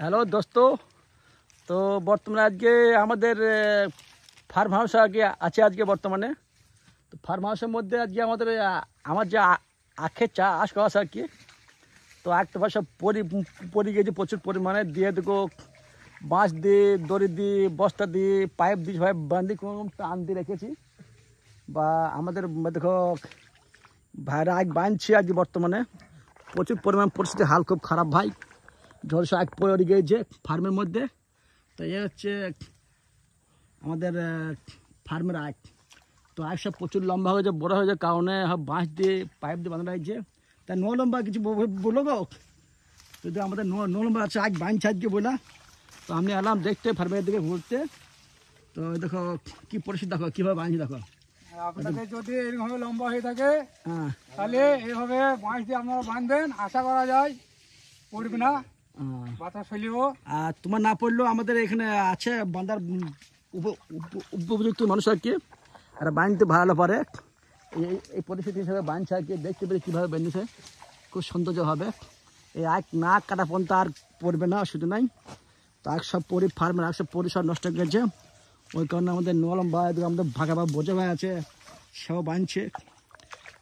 Hello দোস্ত। তো বর্তমানে আজকে আমাদের ফার্ম হাউস আছে আজকে বর্তমানে। তো ফার্ম হাউসের মধ্যে আজকে আমাদের আমার যে আখের চাষ করা আছে আর কি। তো একটা সব পরি গেছে প্রচুর পরিমাণে, দিয়ে দেখো বাঁশ দিয়ে, দড়ি দিয়ে, বস্তা দিয়ে, পাইপ দিয়ে সবাই বান্ধি কোনো টান দিয়ে রেখেছি। বা আমাদের দেখো ভাইরা আগ বাঁধছে আজকে বর্তমানে। প্রচুর পরিমাণ পরিস্থিতি হাল খুব খারাপ ভাই, ঝলসা আগ পড়ে গিয়েছে ফার্মের মধ্যে। তো এ হচ্ছে আমাদের ফার্মের আগ। তো আগ সব প্রচুর লম্বা হয়েছে, বড়ো হয়েছে, কারণে বাঁশ দিয়ে পাইপ দিয়ে বাঁধানো হয়েছে। তা নো লম্বা কিছু বলো গো, যদি আমাদের নো লম্বা আছে আগ বাঁধছে আজকে বলা। তো আমি এলাম দেখতে ফার্মের দিকে ঘুরতে। তো দেখো কি পরিস্থিতি, দেখো কীভাবে বাঁধছি দেখো। আপনাদের যদি এইভাবে লম্বা হয়ে থাকে তাহলে এইভাবে বাঁশ দিয়ে আপনারা বাঁধবেন, আশা করা যায় পড়বে না, বাতাস হলেও। আর তোমার না পড়লেও আমাদের এখানে আছে বাঁধার উপযুক্ত মানুষ আর কি, আর বাঁধতে ভালো পারে। এই পরিস্থিতি হিসাবে বাঁধছে আর কি, দেখতে পেরে কীভাবে বেঁধেছে, খুব সৌন্দর্য হবে। এই আখ না কাটা পর্যন্ত আর পড়বে না, অসুবিধা নাই। তো আখ সব ফার্মের আখ সব সব নষ্ট হয়ে গেছে, ওই কারণে আমাদের নরম বা আমাদের ভাগা বা বোঝা ভাই আছে, সেও বাঁধছে।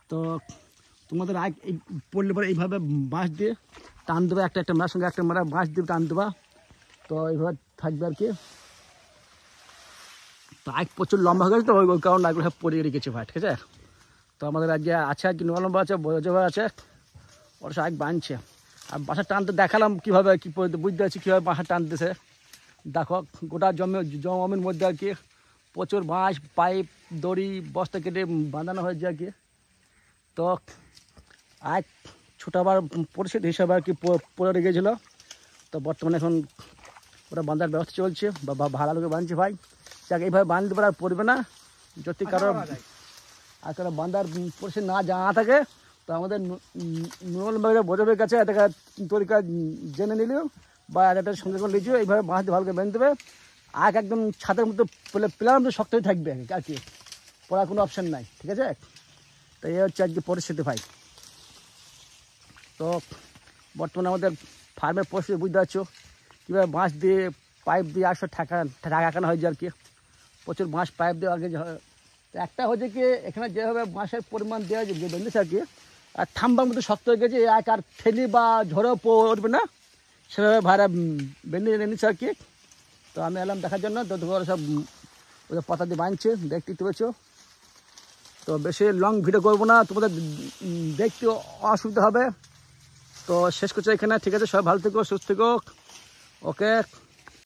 তো তোমাদের আগ এই পড়লে পরে এইভাবে বাঁশ দিয়ে টান দেবে, একটা একটা মেরার সঙ্গে একটা মেরা বাঁশ দিয়ে টান দেবা। তো এইভাবে থাকবে আর কি। তো আগ প্রচুর লম্বা হয়ে গেছে, তো ওই কারণে আগগুলো সব পড়ে রেখেছে ভাই, ঠিক আছে। তো আমাদের আজকে আছে আর কি, লম্বা আছে, বোঝা ভাই আছে, ওর সব আগ বাঁধছে। আর বাসার টানতে দেখালাম কীভাবে কী বুঝতে পারছি কীভাবে বাসার টানতেছে। দেখো গোটা জমির মধ্যে আর কি প্রচুর বাঁশ, পাইপ, দড়ি, বস্তা কেটে বাঁধানো হয়েছে আর কি। তো আজ ছোটাবার পরিস্থিতি হিসাবে আর কি পড়ে রেখেছিলো। তো বর্তমানে এখন ওরা বাঁধার ব্যবস্থা চলছে, বা ভাড়া লোকে বাঁধছে ভাই। যাক এইভাবে বাঁধতে পারে আর পড়বে না। যদি কারো আর কারো বাঁধার পরিস্থিতি না জানা থাকে, তো আমাদের নুরুলবাগের বোঝাবের কাছে একটা তরিকা জেনে নিলেও বা একটা সঙ্গে করে লিজিও, এইভাবে বাঁশ দিয়ে ভালো করে বেঁধে দেবে। আগ একদম ছাদের মতো প্লেয়ার মতো শক্ত হয়ে থাকবে আর কি, পড়ার কোনো অপশান নাই, ঠিক আছে। তো এই হচ্ছে আজকে পরিস্থিতি ভাই। তো বর্তমানে আমাদের ফার্মের পরিস্থিতি বুঝতে পারছো কীভাবে বাঁশ দিয়ে, পাইপ দিয়ে আসো ঠাকানো হয়েছে আর কি। প্রচুর বাঁশ পাইপ দিয়ে আগে তো একটা হচ্ছে কি, এখানে যেভাবে বাঁশের পরিমাণ দেওয়া যে বেঁধেছে আর কি, আর থাম্বার মতো শক্ত হয়ে গেছে, এক আর ঠেলি বা ঝড়েও পড়বে না, সেভাবে ভাড়া বেঁধে নিচ্ছে আর কি। তো আমি এলাম দেখার জন্য। তো ওরা সব ওদের পাতা দিয়ে বাঁধছে, দেখতে পেয়েছো। তো বেশি লং ভিডিও করবো না, তোমাদের দেখতে অসুবিধা হবে। তো শেষ করছো এখানে, ঠিক আছে। সবাই ভালো থেকো, সুস্থ থেকো, ওকে।